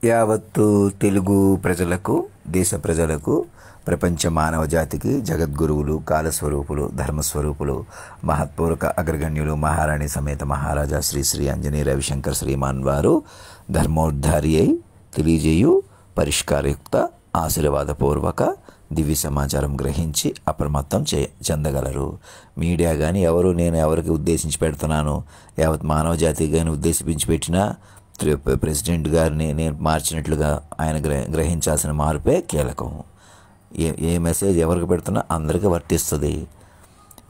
యావత్తు తెలుగు ప్రజలకు, దేశ ప్రజలకు, ప్రపంచ మానవ జాతికి జగద్గురువులు, కాలస్వరూపులు, ధర్మస్వరూపులు, మహత్పూర్వక అగ్రగణ్యులు, మహారాణి సమేత మహారాజా శ్రీ శ్రీ అంజనీ రవిశంకర్ శ్రీమాన్ వారు ధర్మోద్ధారి అయి తెలియజేయు పరిష్కారయుక్త ఆశీర్వాదపూర్వక దివ్య సమాచారం గ్రహించి అప్రమత్తం చెందగలరు. మీడియా కానీ నేను ఎవరికి ఉద్దేశించి పెడుతున్నాను, యావత్ మానవ జాతికి కానీ ఉద్దేశించి పెట్టినా ప్రెసిడెంట్ గారిని నేను మార్చినట్లుగా ఆయన గ్రహించాల్సిన మార్పే కీలకం. ఏ మెసేజ్ ఎవరికి పెడుతున్నా అందరికీ వర్తిస్తుంది.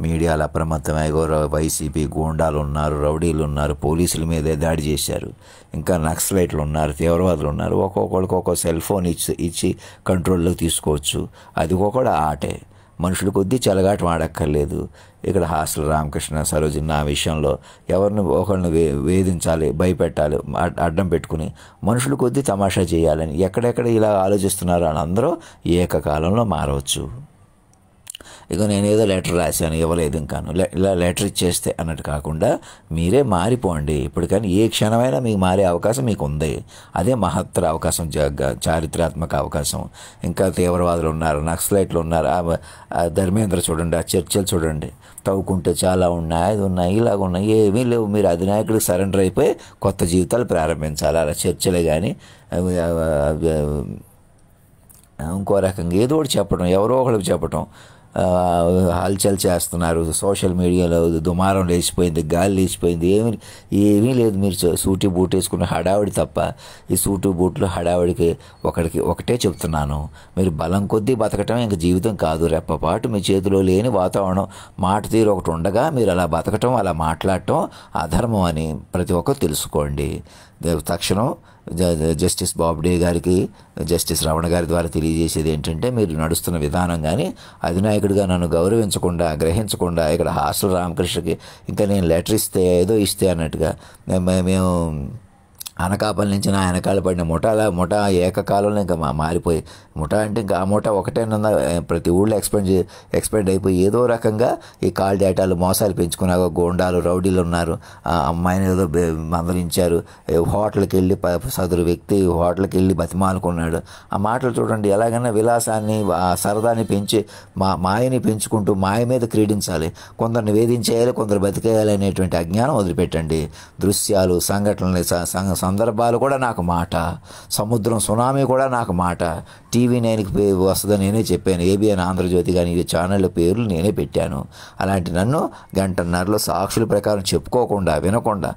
మీడియాలో అప్రమత్తమై వైసీపీ గూండాలు ఉన్నారు, రౌడీలు ఉన్నారు, పోలీసుల మీదే దాడి చేశారు, ఇంకా నక్సలైట్లు ఉన్నారు, తీవ్రవాదులు ఉన్నారు. ఒక్కొక్కరికి ఒక్కొక్క సెల్ ఫోన్ ఇచ్చి కంట్రోల్లోకి తీసుకోవచ్చు. అది కూడా ఆటే. మనుషుల కొద్దీ చెలగాట వాడక్కర్లేదు. ఇక్కడ హాస్టల్ రామకృష్ణ, సరోజిని నా విషయంలో ఎవరిని ఒకరిని వేధించాలి, భయపెట్టాలి, అడ్డం పెట్టుకుని మనుషుల కొద్దీ తమాషా చేయాలని ఎక్కడెక్కడ ఇలా ఆలోచిస్తున్నారో అని అందరూ ఏకకాలంలో మారవచ్చు. ఇక నేనేదో లెటర్ రాశాను, ఇవ్వలేదు ఇంకాను, ఇలా లెటర్ ఇచ్చేస్తే అన్నట్టు కాకుండా మీరే మారిపోండి. ఇప్పుడు కానీ ఏ క్షణమైనా మీకు మారే అవకాశం మీకు ఉంది. అదే మహత్తర అవకాశం, చారిత్రాత్మక అవకాశం. ఇంకా తీవ్రవాదులు ఉన్నారు, నక్సలైట్లు ఉన్నారు. ధర్మేంద్ర చూడండి, ఆ చర్చలు చూడండి, తవ్వుకుంటే చాలా ఉన్నాయి, అది ఉన్నాయి, ఇలాగ ఉన్నాయి, ఏమీ లేవు. మీరు అధినాయకుడికి సరెండర్ అయిపోయి కొత్త జీవితాలు ప్రారంభించాలి. అలా చర్చలే కానీ ఇంకో రకంగా ఏదో ఒకటి చెప్పడం, ఎవరో ఒకరికి చెప్పడం, హల్చల్ చేస్తున్నారు. సోషల్ మీడియాలో దుమారం లేచిపోయింది, గాలి లేచిపోయింది. ఏమీ లేదు. మీరు సూటి బూట్ వేసుకున్న హడావిడి తప్ప ఈ సూటు బూట్లు హడావిడికి ఒకటే చెప్తున్నాను. మీరు బలం కొద్దీ బతకటం ఇంక జీవితం కాదు. రెప్పపాటు మీ చేతిలో లేని వాతావరణం, మాట తీరు ఒకటి ఉండగా మీరు అలా బతకటం, అలా మాట్లాడటం అధర్మం అని ప్రతి ఒక్కరు తెలుసుకోండి. తక్షణం జస్టిస్ బాబ్డే గారికి, జస్టిస్ రమణ గారి ద్వారా తెలియజేసేది ఏంటంటే, మీరు నడుస్తున్న విధానం కానీ అధినాయకుడిగా నన్ను గౌరవించకుండా, గ్రహించకుండా ఇక్కడ హాస్టల్ రామకృష్ణకి ఇంకా నేను లెటర్ ఇస్తే ఏదో ఇస్తే అన్నట్టుగా మేము అనకాపల్లి నుంచి నా వెనకాల పడిన ముఠా ఏకకాలంలో ఇంకా మారిపోయి, ముఠా అంటే ఇంకా ఆ ముఠా ఒకటేనన్నా ప్రతి ఊళ్ళో ఎక్స్పెండ్ అయిపోయి ఏదో రకంగా ఈ కాల్ డేటాలు మోసాలు పెంచుకున్నాక గోండాలు, రౌడీలు ఉన్నారు. ఆ అమ్మాయిని ఏదో మందలించారు. హోటల్కి వెళ్ళి సదరు వ్యక్తి హోటల్కి వెళ్ళి బతిమాలుకున్నాడు. ఆ మాటలు చూడండి. ఎలాగైనా విలాసాన్ని, ఆ సరదాని పెంచి మాయని పెంచుకుంటూ మాయ మీద క్రీడించాలి. కొందరిని వేధించేయాలి, కొందరు బతికేయాలి అనేటువంటి అజ్ఞానం వదిలిపెట్టండి. దృశ్యాలు, సంఘటనలు, సందర్భాలు కూడా నాకు మాట. సముద్రం, సునామీ కూడా నాకు మాట. టీవీ 9కి వస్తుందని నేనే చెప్పాను. ఏబిఎన్, ఆంధ్రజ్యోతి కానీ ఈ ఛానళ్ళ పేర్లు నేనే పెట్టాను. అలాంటి నన్ను గంటన్నరలో సాక్షుల ప్రకారం చెప్పుకోకుండా, వినకుండా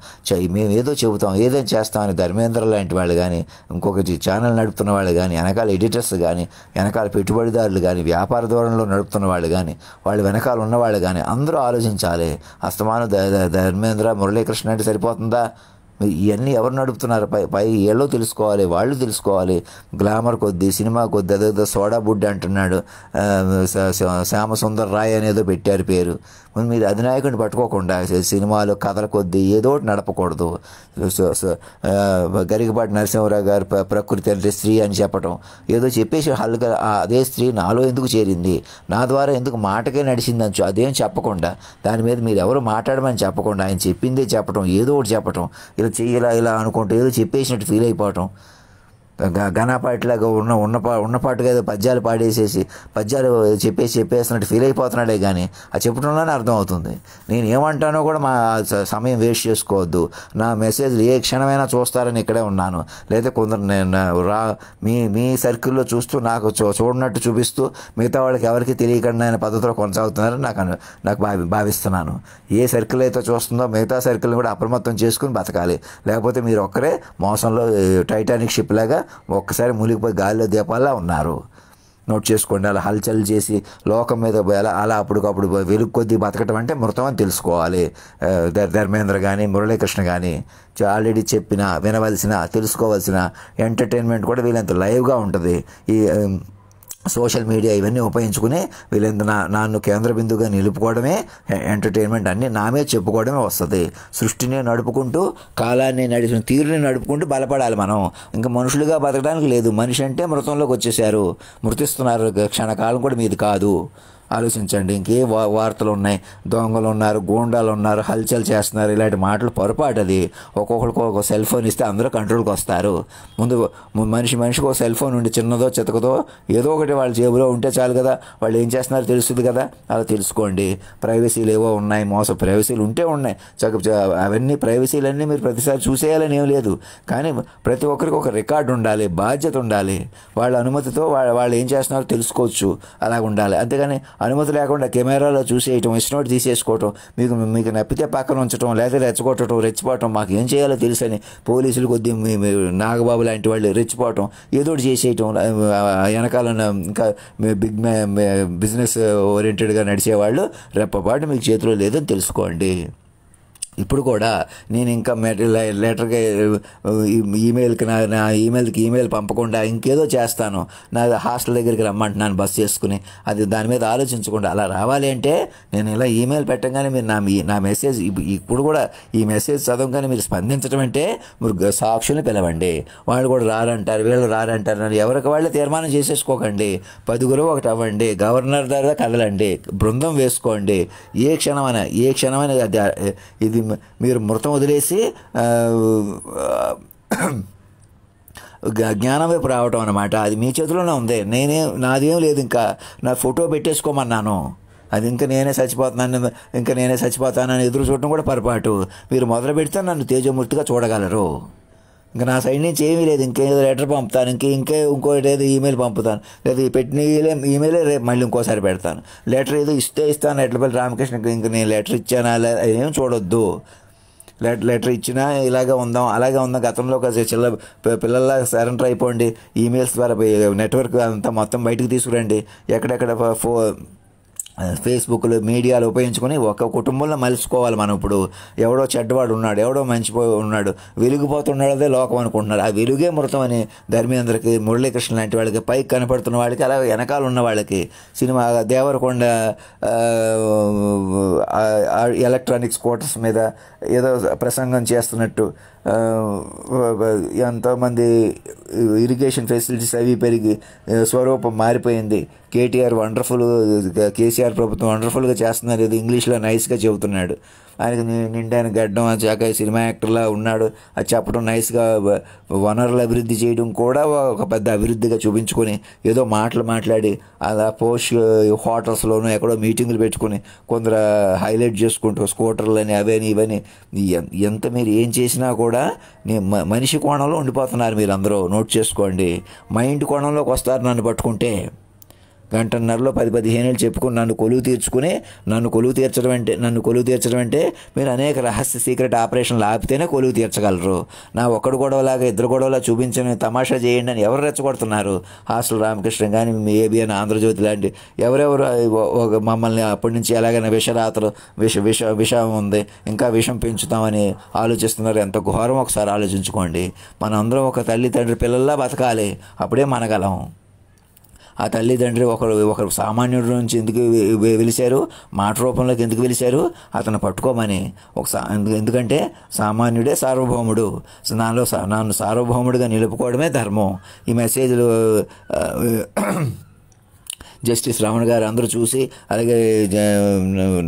మేము ఏదో చెబుతాం, ఏదైనా చేస్తామని ధర్మేంద్ర లాంటి వాళ్ళు కానీ, ఇంకొక ఛానల్ నడుపుతున్న వాళ్ళు కానీ, వెనకాల ఎడిటర్స్ కానీ, వెనకాల పెట్టుబడిదారులు కానీ, వ్యాపార ధోరణిలో నడుపుతున్న వాళ్ళు కానీ, వాళ్ళు వెనకాల ఉన్నవాళ్ళు కానీ అందరూ ఆలోచించాలి. అస్తమానం ధర్మేంద్ర, మురళీకృష్ణ అంటే సరిపోతుందా? ఇవన్నీ ఎవరు నడుపుతున్నారు? పై ఏళ్ళో తెలుసుకోవాలి, వాళ్ళు తెలుసుకోవాలి. గ్లామర్ కొద్దీ, సినిమా కొద్దీ అదేదో సోడా బుడ్డి అంటున్నాడు. శ్యామసుందర్ రాయ్ అనేదో పెట్టారు పేరు. మీరు అధినాయకుడిని పట్టుకోకుండా సినిమాలు, కథల కొద్దీ ఏదో ఒకటి నడపకూడదు. గరికపాటి నరసింహరావు గారు ప్రకృతి అంటే స్త్రీ అని చెప్పటం, ఏదో చెప్పేసి హల్గా అదే స్త్రీ నాలో ఎందుకు చేరింది, నా ద్వారా ఎందుకు మాటకే నడిచిందని అదేం చెప్పకుండా, దాని మీద మీరు ఎవరు మాట్లాడమని చెప్పకుండా ఆయన చెప్పిందే చెప్పటం, ఏదో ఒకటి చెప్పటం, ఇలా అనుకుంటూ ఏదో చెప్పేసినట్టు ఫీల్ అయిపోవటం, ఘనాపాటిలాగా ఉన్నపాటుగా ఏదో పద్యాలు పాడేసేసి పద్యాలు చెప్పేసినట్టు ఫీల్ అయిపోతున్నాడే కానీ ఆ చెప్పడంలోనే అర్థమవుతుంది. నేను ఏమంటానో కూడా మా సమయం వేస్ట్ చేసుకోవద్దు. నా మెసేజ్లు ఏ క్షణమైనా చూస్తారని ఇక్కడే ఉన్నాను. లేదా కొందరు మీ సర్కిల్లో చూస్తూ నాకు చూడనట్టు చూపిస్తూ మిగతా వాళ్ళకి ఎవరికి తెలియకుండా అనే పద్ధతిలో కొనసాగుతున్నారని నాకు భావిస్తున్నాను. ఏ సర్కిల్ అయితే చూస్తుందో మిగతా సర్కిల్ని కూడా అప్రమత్తం చేసుకుని బతకాలి. లేకపోతే మీరు ఒక్కరే మోసంలో టైటానిక్ షిప్ లాగా ఒక్కసారి మునిగిపోయి గాలిలో దీపాల్లా ఉన్నారు. నోట్ చేసుకోండి. అలా హల్చల్ చేసి లోకం మీద అలా అప్పటికప్పుడు వెలుగు కొద్దీ బతకటం అంటే మృతం అని తెలుసుకోవాలి. ధర్మేంద్ర కానీ, మురళీకృష్ణ కానీ ఆల్రెడీ చెప్పిన, వినవలసిన, తెలుసుకోవాల్సిన ఎంటర్టైన్మెంట్ కూడా వీళ్ళంత లైవ్గా ఉంటుంది. ఈ సోషల్ మీడియా ఇవన్నీ ఉపయోగించుకుని వీళ్ళంత నన్ను కేంద్ర బిందువుగా నిలుపుకోవడమే ఎంటర్టైన్మెంట్, అన్నీ నామే చెప్పుకోవడమే వస్తుంది. సృష్టిని నడుపుకుంటూ, కాలాన్ని నడిచిన తీరుని నడుపుకుంటూ బలపడాలి మనం. ఇంకా మనుషులుగా బతకడానికి లేదు. మనిషి అంటే మృతంలోకి వచ్చేసారు, మృతిస్తున్నారు. క్షణకాలం కూడా మీది కాదు. ఆలోచించండి. ఇంకే వార్తలు ఉన్నాయి, దొంగలు ఉన్నారు, గూండాలు ఉన్నారు, హల్చల్ చేస్తున్నారు, ఇలాంటి మాటలు పొరపాటు. అది ఒక్కొక్కరికి ఒక సెల్ ఫోన్ ఇస్తే అందరూ కంట్రోల్కి వస్తారు. ముందు మనిషికి ఒక సెల్ ఫోన్ ఉండి చిన్నదో చితకదో ఏదో ఒకటి వాళ్ళ జేబులో ఉంటే చాలు కదా, వాళ్ళు ఏం చేస్తున్నారో తెలుస్తుంది కదా. అలా తెలుసుకోండి. ప్రైవసీలు ఏవో ఉన్నాయి, ప్రైవసీలు ఉంటే ఉన్నాయి, అవన్నీ ప్రైవసీలన్నీ మీరు ప్రతిసారి చూసేయాలని ఏం లేదు. కానీ ప్రతి ఒక్కరికి ఒక రికార్డు ఉండాలి, బాధ్యత ఉండాలి. వాళ్ళ అనుమతితో వాళ్ళు ఏం చేస్తున్నారో తెలుసుకోవచ్చు, అలా ఉండాలి. అంతేగాని అనుమతి లేకుండా కెమెరాలో చూసేయటం, ఇష్టం తీసేసుకోవటం, మీకు నప్పితే పక్కన ఉంచడం, లేదా రెచ్చిపోవటం, మాకు ఏం చేయాలో తెలుసని పోలీసులు కొద్ది నాగబాబు లాంటి వాళ్ళు రెచ్చిపోవటం, ఏదో ఒకటి చేసేయటం, వెనకాల ఇంకా బిజినెస్ ఓరియంటెడ్గా నడిచేవాళ్ళు రెప్పపాటు మీకు చేతిలో లేదని తెలుసుకోండి. ఇప్పుడు కూడా నేను ఇంకా లెటర్కి ఈమెయిల్కి నా ఈమెయిల్కి ఈమెయిల్ పంపకుండా ఇంకేదో చేస్తాను, నా హాస్టల్ దగ్గరికి రమ్మంటున్నాను బస్ చేసుకుని, అది దాని మీద ఆలోచించకుండా అలా రావాలి అంటే నేను ఇలా ఈమెయిల్ పెట్టగానే మీరు నా మెసేజ్ ఇప్పుడు కూడా ఈ మెసేజ్ చదవగానే మీరు స్పందించడం అంటే మీరు సాక్షుల్ని పిలవండి. వాళ్ళు కూడా రారంటారు, వీళ్ళు రారంటారు, ఎవరికి వాళ్ళే తీర్మానం చేసేసుకోకండి. 10 ఒకటి అవ్వండి, గవర్నర్ దగ్గర కదలండి, బృందం వేసుకోండి. ఏ క్షణమైనా ఇది మీరు మృతం వదిలేసి జ్ఞానం వైపు రావటం అన్నమాట. అది మీ చేతిలోనే ఉంది. నాదేం లేదు, ఇంకా నా ఫోటో పెట్టేసుకోమన్నాను. అది ఇంకా నేనే చచ్చిపోతానని ఎదురు చూడటం కూడా పొరపాటు. మీరు మొదలు పెడితే నన్ను తేజమూర్తిగా చూడగలరు. ఇంకా నా సైడ్ నుంచి ఏమీ లేదు. ఇంకేదో లెటర్ పంపుతాను, ఇంకోటి ఏదో ఈమెయిల్ పంపుతాను, లేదా పెట్టిన ఈమెయిలే రేపు మళ్ళీ ఇంకోసారి పెడతాను. లెటర్ ఏదో ఇస్తాను ఎట్లపల్లి రామకృష్ణకి, ఇంక నేను లెటర్ ఇచ్చానా ఏం చూడొద్దు. లెటర్ ఇచ్చినా అలాగే ఉందాం. గతంలో ఒక పిల్లల్లా సరెండర్ అయిపోండి. ఈమెయిల్స్ ద్వారా నెట్వర్క్ అంతా మొత్తం బయటకు తీసుకురండి. ఎక్కడెక్కడ ఫేస్బుక్లు మీడియాలు ఉపయోగించుకొని ఒక కుటుంబంలో మలుచుకోవాలి. మనం ఇప్పుడు ఎవడో చెడ్డవాడు ఉన్నాడు, ఎవడో మంచిపోయి ఉన్నాడు, వెలిగిపోతున్నాడదే లోకం అనుకుంటున్నారు. ఆ వెలుగే మృతం అని ధర్మేంద్రకి, మురళీకృష్ణ లాంటి వాళ్ళకి, పైకి కనపడుతున్న వాళ్ళకి, అలా వెనకాల ఉన్న వాళ్ళకి, సినిమా దేవరకొండ ఎలక్ట్రానిక్స్ క్వార్టర్స్ మీద ఏదో ప్రసంగం చేస్తున్నట్టు, ఎంతోమంది ఇరిగేషన్ ఫెసిలిటీస్ అవి పెరిగి స్వరూపం మారిపోయింది. కేసీఆర్ ప్రభుత్వం వండర్ఫుల్గా చేస్తున్నారు, ఏదో ఇంగ్లీష్లో నైస్గా చెబుతున్నాడు. ఆయనకి నిండాయన గడ్డం చాక సినిమా యాక్టర్లా ఉన్నాడు. అది చెప్పడం నైస్గా, వనరులు అభివృద్ధి చేయడం కూడా ఒక పెద్ద అభివృద్ధిగా చూపించుకొని ఏదో మాట్లాడి అలా హోటల్స్లోనూ ఎక్కడో మీటింగులు పెట్టుకుని కొందరు హైలైట్ చేసుకుంటూ స్కూటర్లని అవని ఇవని, ఎంత మీరు ఏం చేసినా కూడా మనిషి కోణంలో ఉండిపోతున్నారు. మీరు అందరూ నోట్ చేసుకోండి. మైండ్ కోణంలోకి వస్తారు నన్ను పట్టుకుంటే. గంటన్నరలో 10-15 ఏళ్ళు చెప్పుకుని నన్ను కొలువు తీర్చడం అంటే మీరు అనేక రహస్య సీక్రెట్ ఆపరేషన్లు ఆపితేనే కొలువు తీర్చగలరు. నా ఒక్కడు గొడవలాగా 2 గొడవలా చూపించని తమాషా చేయండి అని ఎవరు రెచ్చగొడుతున్నారు? హాస్టల్ రామకృష్ణ కానీ, ఏబిఎన్ ఆంధ్రజ్యోతి లాంటి ఎవరెవరు మమ్మల్ని అప్పటి నుంచి ఎలాగైనా విషం ఉంది, ఇంకా విషం పెంచుతామని ఆలోచిస్తున్నారు. ఎంత ఘోరం ఒకసారి ఆలోచించుకోండి. మనందరం ఒక తల్లిదండ్రి పిల్లల్లా బతకాలి, అప్పుడే మనగలం. ఆ తల్లిదండ్రి ఒకరు సామాన్యుడి నుంచి ఎందుకు వెలిశారు, మాట రూపంలోకి ఎందుకు వెలిశారు? అతను పట్టుకోమని. ఎందుకంటే సామాన్యుడే సార్వభౌముడు, నన్ను సార్వభౌముడిగా నిలుపుకోవడమే ధర్మం. ఈ మెసేజ్లు జస్టిస్ రమణ గారు అందరూ చూసి, అలాగే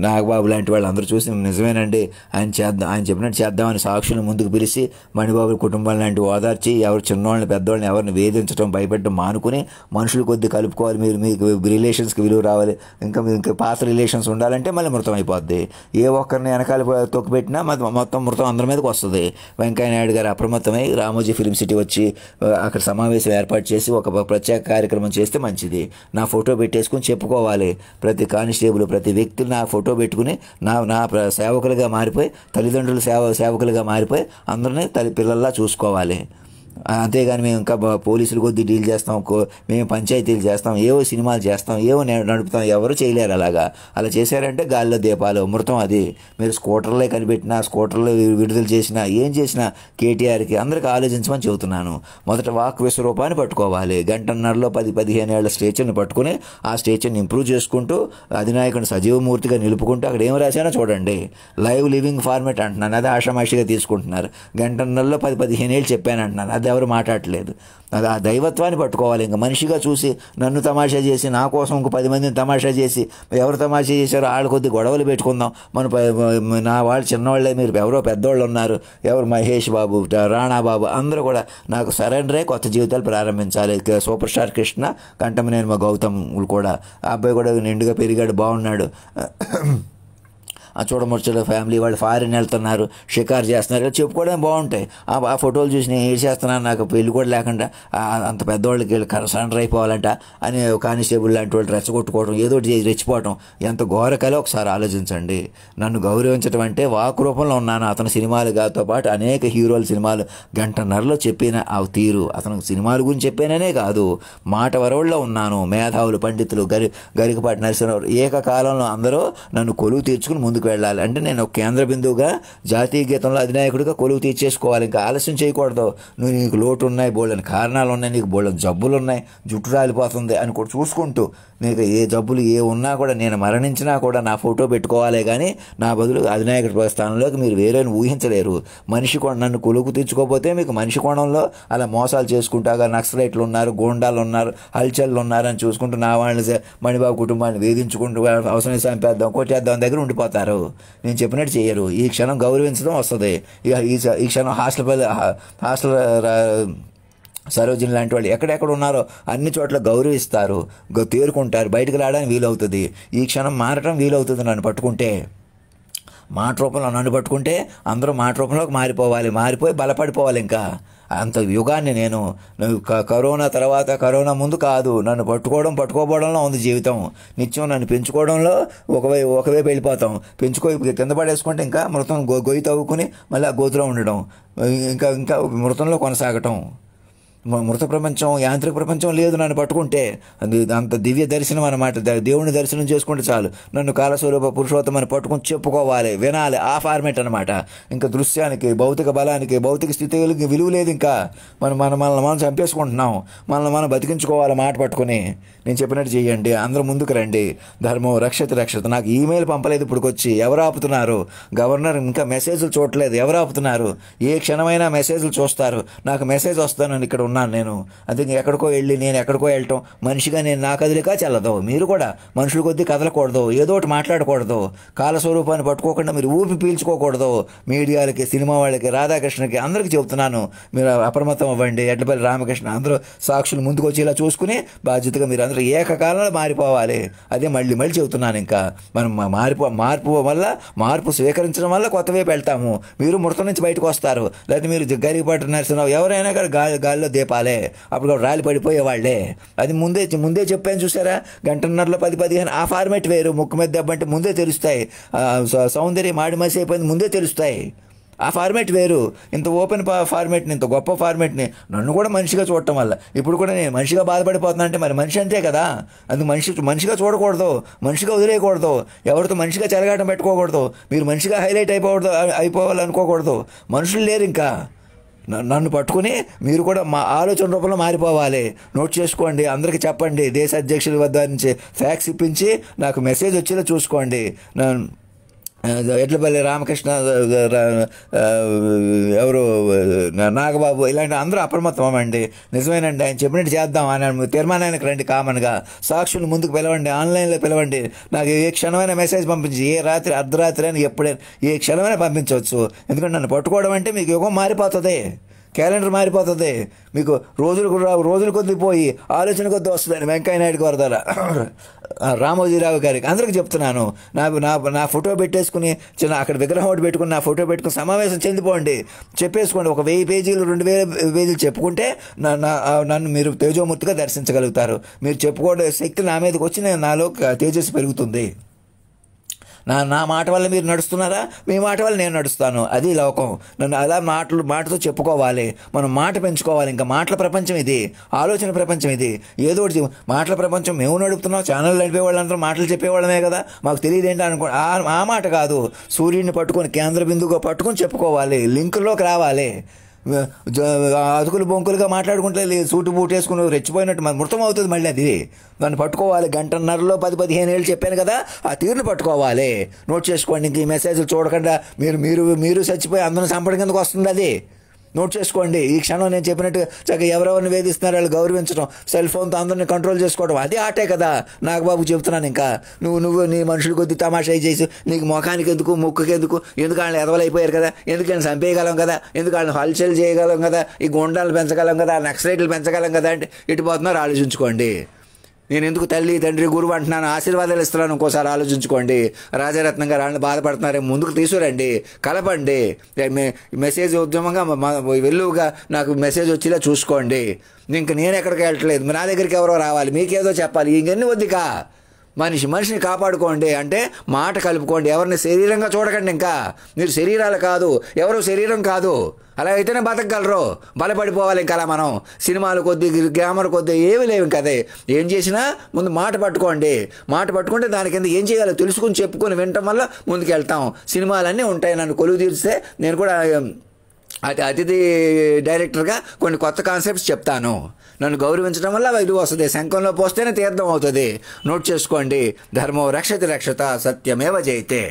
నాగబాబు లాంటి వాళ్ళు అందరూ చూసి నిజమేనండి ఆయన చెప్పినట్టు చేద్దామని సాక్షులను ముందుకు పిలిచి మణిబాబు కుటుంబాలు లాంటి ఓదార్చి, ఎవరు చిన్నవాళ్ళని పెద్దవాళ్ళని ఎవరిని వేధించడం భయపెట్టడం మానుకుని మనుషులు కొద్ది కలుపుకోవాలి. మీకు రిలేషన్స్కి విలువ రావాలి. ఇంకా పాత రిలేషన్స్ ఉండాలంటే మళ్ళీ మృతం అయిపోద్ది. ఏ ఒక్కరిని వెనకాల తొక్కిపెట్టినా మొత్తం మృతం అందరి మీదకి వస్తుంది. వెంకయ్యనాయుడు గారు అప్రమత్తమై రామోజీ ఫిల్మ్ సిటీ వచ్చి అక్కడ సమావేశం ఏర్పాటు చేసి ఒక ప్రత్యేక కార్యక్రమం చేస్తే మంచిది. నా ఫోటో పెట్టేసుకుని చెప్పుకోవాలి. ప్రతి కానిస్టేబుల్, ప్రతి వ్యక్తులు నా ఫోటో పెట్టుకుని నా సేవకులుగా మారిపోయి, తల్లిదండ్రుల సేవకులుగా మారిపోయి అందరినీ పిల్లల్లా చూసుకోవాలి. అంతేగాని మేము ఇంకా పోలీసులు కొద్దీ డీల్ చేస్తాం, మేము పంచాయతీలు చేస్తాం, ఏవో సినిమాలు చేస్తాం, ఏవో నడుపుతాం, ఎవరు చేయలేరు. అలా చేశారంటే గాలిలో దీపాలు మృతం. అది మీరు స్కూటర్లే కనిపెట్టినా, స్కూటర్లు విడుదల చేసినా, ఏం చేసినా కేటీఆర్కి అందరికీ ఆలోచించమని చెబుతున్నాను. మొదట వాక్ విశ్వరూపాన్ని పట్టుకోవాలి. గంటన్నరలో 10-15 ఏళ్ల స్టేచర్ని పట్టుకుని ఆ స్టేచర్ని ఇంప్రూవ్ చేసుకుంటూ అధినాయకుని సజీవమూర్తిగా నిలుపుకుంటూ అక్కడ ఏం రాశానో చూడండి. లైవ్ లివింగ్ ఫార్మేట్ అంటున్నాను, అదే ఆషామాషిగా తీసుకుంటున్నారు. గంటన్నరలో 10-15 ఏళ్ళు చెప్పాను అంటున్నాను, అది ఎవరు మాట్లాడట్లేదు. అది ఆ దైవత్వాన్ని పట్టుకోవాలి. ఇంకా మనిషిగా చూసి నన్ను తమాషా చేసి నా కోసం ఇంకో 10 మందిని తమాషా చేసి ఎవరు తమాషా చేశారో వాళ్ళ కొద్ది గొడవలు పెట్టుకుందాం. నా వాళ్ళు చిన్నవాళ్ళే, మీరు ఎవరో పెద్దవాళ్ళు ఉన్నారు, ఎవరు మహేష్ బాబు, రాణా బాబు అందరూ కూడా నాకు సరెండరే కొత్త జీవితాలు ప్రారంభించాలి. సూపర్ స్టార్ కృష్ణ, కంటమనేని మా గౌతమ్ కూడా, ఆ అబ్బాయి కూడా నిండుగా పెరిగాడు, బాగున్నాడు. ఆ చూడముచ్చట ఫ్యామిలీ వాళ్ళు ఫారిన్ వెళ్తున్నారు, షికారు చేస్తున్నారు, ఇలా చెప్పుకోవడం బాగుంటాయి. ఆ ఫోటోలు చూసి నేను ఏం చేస్తున్నాను, నాకు పెళ్లి కూడా లేకుండా అంత పెద్దవాళ్ళకి వెళ్ళి సరెండర్ అయిపోవాలంట అని కానిస్టేబుల్ లాంటి వాళ్ళు రెచ్చగొట్టుకోవడం, ఏదో ఒకటి రెచ్చిపోవడం ఎంత ఘోరకలో ఒకసారి ఆలోచించండి. నన్ను గౌరవించడం అంటే వాక్ రూపంలో ఉన్నాను. అతని సినిమాలుతో పాటు అనేక హీరోల సినిమాలు గంటన్నరలో చెప్పిన ఆ తీరు, అతను సినిమాల గురించి చెప్పాననే కాదు, మాట వరవల్లో ఉన్నాను. మేధావులు, పండితులు, గరికపాటి నరసింహారావు ఏకకాలంలో అందరూ నన్ను కొలువు తీర్చుకుని ముందుకు వెళ్ళాలి. అంటే నేను ఒక కేంద్ర బిందువుగా జాతీయ గీతంలో అధినాయకుడిగా కొలువు తీర్చేసుకోవాలి. ఇంకా ఆలస్యం చేయకూడదు. నీకు లోటు ఉన్నాయి, బోళ్ళని కారణాలు ఉన్నాయి, నీకు బోళ్ళని జబ్బులు ఉన్నాయి, జుట్టు రాలిపోతుంది అని కూడా చూసుకుంటూ, నీకు ఏ జబ్బులు ఏ ఉన్నా కూడా నేను మరణించినా కూడా నా ఫోటో పెట్టుకోవాలే కానీ నా బదులు అధినాయకుడి స్థానంలోకి మీరు వేరేని ఊహించలేరు. మనిషి నన్ను కొలువు తీర్చుకోకపోతే మీకు మనిషి కోణంలో అలా మోసాలు చేసుకుంటాగా నక్సలైట్లు ఉన్నారు, గోండాలు ఉన్నారు, హల్చల్లు ఉన్నారని చూసుకుంటూ నా వాళ్ళని మణిబాబు కుటుంబాన్ని వేధించుకుంటూ అవసరం చంపేద్దాం, కొట్టేద్దాం దగ్గర ఉండిపోతారు. నేను చెప్పినట్టు చేయరు. ఈ క్షణం గౌరవించడం వస్తుంది. ఈ క్షణం హాస్టల్ సరోజిని లాంటి వాళ్ళు ఎక్కడెక్కడ ఉన్నారో అన్ని చోట్ల గౌరవిస్తారు, తేరుకుంటారు, బయటకు రావడానికి వీలవుతుంది. ఈ క్షణం మారటం వీలవుతుంది. నన్ను పట్టుకుంటే, మాట రూపంలో నన్ను పట్టుకుంటే అందరూ మాట రూపంలోకి మారిపోయి బలపడిపోవాలి. ఇంకా అంత యుగాన్ని నేను కరోనా తర్వాత, కరోనా ముందు కాదు, నన్ను పట్టుకోవడంలో ఉంది జీవితం. నిత్యం నన్ను పెంచుకోవడంలో ఒకవైపు వెళ్ళిపోతాం. కింద పడేసుకుంటే ఇంకా మృతం గొయ్యి తవ్వుకుని మళ్ళీ ఆ గోతులో ఉండడం, ఇంకా మృతంలో కొనసాగటం. మృత ప్రపంచం, యాంత్రిక ప్రపంచం లేదు నన్ను పట్టుకుంటే. అంత దివ్య దర్శనం అన్నమాట. దేవుని దర్శనం చేసుకుంటే చాలు. నన్ను కాలస్వరూప పురుషోత్తమని పట్టుకుని చెప్పుకోవాలి, వినాలి. ఆ ఫార్మేట్ అనమాట. ఇంకా దృశ్యానికి, భౌతిక బలానికి, భౌతిక స్థితికి విలువ లేదు. ఇంకా మనల్ని మనం చంపేసుకుంటున్నాం. మనం బతికించుకోవాలి మాట పట్టుకుని. నేను చెప్పినట్టు చేయండి, అందరూ ముందుకు రండి. ధర్మం రక్షత. నాకు ఈమెయిల్ పంపలేదు ఇప్పటికొచ్చి, ఎవరు ఆపుతున్నారు? గవర్నర్ ఇంకా మెసేజ్లు చూడలేదు, ఎవరు ఆపుతున్నారు? ఏ క్షణమైనా మెసేజ్లు చూస్తారు. నాకు మెసేజ్ వస్తానని ఇక్కడ ఉన్నాను నేను. అందుకే నేను ఎక్కడికో వెళ్ళటం మనిషిగా నేను నా కదిలికా చెల్లదు. మీరు కూడా మనుషుల కొద్దీ కదలకూడదు, ఏదో ఒకటి మాట్లాడకూడదు. కాలస్వరూపాన్ని పట్టుకోకుండా మీరు ఊపి పీల్చుకోకూడదు. మీడియాలకి, సినిమా వాళ్ళకి, రాధాకృష్ణకి అందరికీ చెబుతున్నాను, మీరు అప్రమత్తం అవ్వండి. ఎడ్లపల్లి రామకృష్ణ అందరూ సాక్షులు ముందుకు వచ్చి ఇలా చూసుకుని బాధ్యతగా మీరు అందరూ ఏకకాలంలో మారిపోవాలి. అదే మళ్ళీ చెబుతున్నాను. ఇంకా మనం మార్పు వల్ల, మార్పు స్వీకరించడం వల్ల కొత్త వైపు వెళ్తాము. మీరు మృతం నుంచి బయటకు వస్తారు. లేకపోతే మీరు గరికపాటి నరసింహారావు ఎవరైనా కానీ గాలిలో దీపాలే, అప్పుడు రాలి పడిపోయేవాళ్లే. అది ముందే చెప్పాను చూసారా, గంటన్నరలో 10-15 ఆ ఫార్మేట్ వేరు. ముక్కు మీద దెబ్బ అంటే ముందే తెలుస్తాయి. సౌందర్యం మాడి మసి అయిపోయింది ముందే తెలుస్తాయి. ఆ ఫార్మేట్ వేరు. ఇంత ఓపెన్ ఫార్మేట్ని, ఇంత గొప్ప ఫార్మేట్ని నన్ను కూడా మనిషిగా చూడటం వల్ల ఇప్పుడు కూడా నేను మనిషిగా బాధపడిపోతున్నా అంటే మరి మనిషి అంతే కదా. అందుకు మనిషిగా చూడకూడదు, మనిషిగా వదిలేయకూడదు, ఎవరితో మనిషిగా చెలగాటం పెట్టుకోకూడదు. మీరు మనిషిగా హైలైట్ అయిపోవాలనుకోకూడదు. మనుషులు లేరు ఇంకా. నన్ను పట్టుకుని మీరు కూడా మా ఆలోచన రూపంలో మారిపోవాలి. నోట్ చేసుకోండి, అందరికీ చెప్పండి. దేశ అధ్యక్షుల వద్ద నుంచి ఫ్యాక్స్ ఇప్పించి నాకు మెసేజ్ వచ్చేలా చూసుకోండి. ఎడ్లపల్లి రామకృష్ణ, ఎవరు నాగబాబు, ఇలాంటి అందరూ అప్రమత్తం అవ్వండి. నిజమేనండి, ఆయన చెప్పినట్టు చేద్దాం అని తీర్మానానికి రండి. కామన్గా సాక్షులు ముందుకు పిలవండి, ఆన్లైన్లో పిలవండి. నాకు ఏ క్షణమైనా మెసేజ్ పంపించి, ఏ రాత్రి అర్ధరాత్రి అని ఎప్పుడైనా ఏ క్షణమైనా పంపించవచ్చు. ఎందుకంటే నన్ను పట్టుకోవడం అంటే మీకు యుగం మారిపోతుంది, క్యాలెండర్ మారిపోతుంది. మీకు రోజులు కొద్ది పోయి ఆలోచన కొద్ది వస్తుందండి. వెంకయ్య నాయుడు గారి ద్వారా, రామోజీరావు గారికి అందరికీ చెప్తున్నాను. నా ఫోటో పెట్టేసుకుని అక్కడ విగ్రహం ఒకటి పెట్టుకుని నా ఫోటో పెట్టుకుని సమావేశం చెందిపోండి, చెప్పేసుకోండి. ఒక 1000 పేజీలు 2000 పేజీలు చెప్పుకుంటే నన్ను మీరు తేజోమూర్తిగా దర్శించగలుగుతారు. మీరు చెప్పుకోవడం శక్తి నా మీదకి వచ్చి నాలో తేజస్సు పెరుగుతుంది. నా మాట వల్ల మీరు నడుస్తున్నారా, మీ మాట వల్ల నేను నడుస్తాను. అది లోకం. నన్ను అలా మాటతో చెప్పుకోవాలి. మనం మాట పెంచుకోవాలి. ఇంకా మాటల ప్రపంచం ఇది, ఆలోచన ప్రపంచం ఇది. ఏదో ఒకటి మాటల ప్రపంచం మేము నడుపుతున్నాం. ఛానల్ నడిపేవాళ్ళందరూ మాటలు చెప్పేవాళ్ళమే కదా, మాకు తెలియదు ఏంటి అనుకో. ఆ మాట కాదు. సూర్యుడిని పట్టుకొని కేంద్ర బిందువుగా పట్టుకొని చెప్పుకోవాలి, లింకుల్లోకి రావాలి. అతుకులు బొంకులుగా మాట్లాడుకుంటే సూటు బూట్ వేసుకుని రెచ్చిపోయినట్టు మన మృతం అవుతుంది. మళ్ళీ అది దాన్ని పట్టుకోవాలి. గంటన్నరలో 10-15 ఏళ్ళు చెప్పాను కదా, ఆ తీరుని పట్టుకోవాలి. నోట్ చేసుకోండి. ఇంక ఈ మెసేజ్లు చూడకుండా మీరు చచ్చిపోయి అందరం చంపడం కిందకు వస్తుంది. అది నోట్ చేసుకోండి. ఈ క్షణం నేను చెప్పినట్టు చక్కగా ఎవరెవరిని వేధిస్తున్నారో వాళ్ళు గౌరవించడం, సెల్ ఫోన్తో అందరినీ కంట్రోల్ చేసుకోవడం, అది ఆటే కదా. నాగబాబు చెప్తున్నాను. ఇంకా నువ్వు నీ మనుషుల కొద్ది తమాషా చేసి నీకు ముఖానికి ఎందుకు, ముక్కుకి ఎందుకు వాళ్ళని ఎదవలైపోయారు కదా, ఎందుకు వాళ్ళని చంపేయగలం కదా, ఎందుకు వాళ్ళని హల్చల్ చేయగలం కదా, ఈ గుండాలు పెంచగలం కదా, నక్సలైట్లు పెంచగలం కదా అంటే ఇటు పోతున్నారు. ఆలోచించుకోండి. నేను ఎందుకు తల్లి తండ్రి గురువు అంటున్నాను, ఆశీర్వాదాలు ఇస్తున్నాను, ఇంకోసారి ఆలోచించుకోండి. రాజారత్నం గారు వాళ్ళని బాధపడుతున్నారే, ముందుకు తీసుకురండి, కలపండి. మెసేజ్ ఉద్యమంగా వెల్లువుగా నాకు మెసేజ్ వచ్చేలా చూసుకోండి. ఇంక నేను ఎక్కడికి వెళ్ళట్లేదు, నా దగ్గరికి ఎవరో రావాలి, మీకేదో చెప్పాలి, ఇంకెన్ని వద్దికా. మనిషిని కాపాడుకోండి. అంటే మాట కలుపుకోండి. ఎవరిని శరీరంగా చూడకండి. ఇంకా మీరు శరీరాలు కాదు, ఎవరు శరీరం కాదు. అలా అయితేనే బతకగలరు. బలపడిపోవాలి. ఇంకా అలా మనం సినిమాలు కొద్ది, గ్రామర్ కొద్ది ఏమీ లేవు. ఇంకా అదే ఏం చేసినా ముందు మాట పట్టుకోండి. మాట పట్టుకుంటే దాని కింద ఏం చేయాలో తెలుసుకుని చెప్పుకొని వినటం వల్ల ముందుకు వెళ్తాం. సినిమాలన్నీ ఉంటాయి. నన్ను కొలువు తీరిస్తే నేను కూడా అతిథి డైరెక్టర్గా కొన్ని కొత్త కాన్సెప్ట్స్ చెప్తాను. నన్ను గౌరవించడం వల్ల విలువ వస్తుంది. శంఖంలో పోస్తేనే తీర్థం అవుతుంది. నోట్ చేసుకోండి. ధర్మో రక్షతి రక్షత, సత్యమేవ జయతే.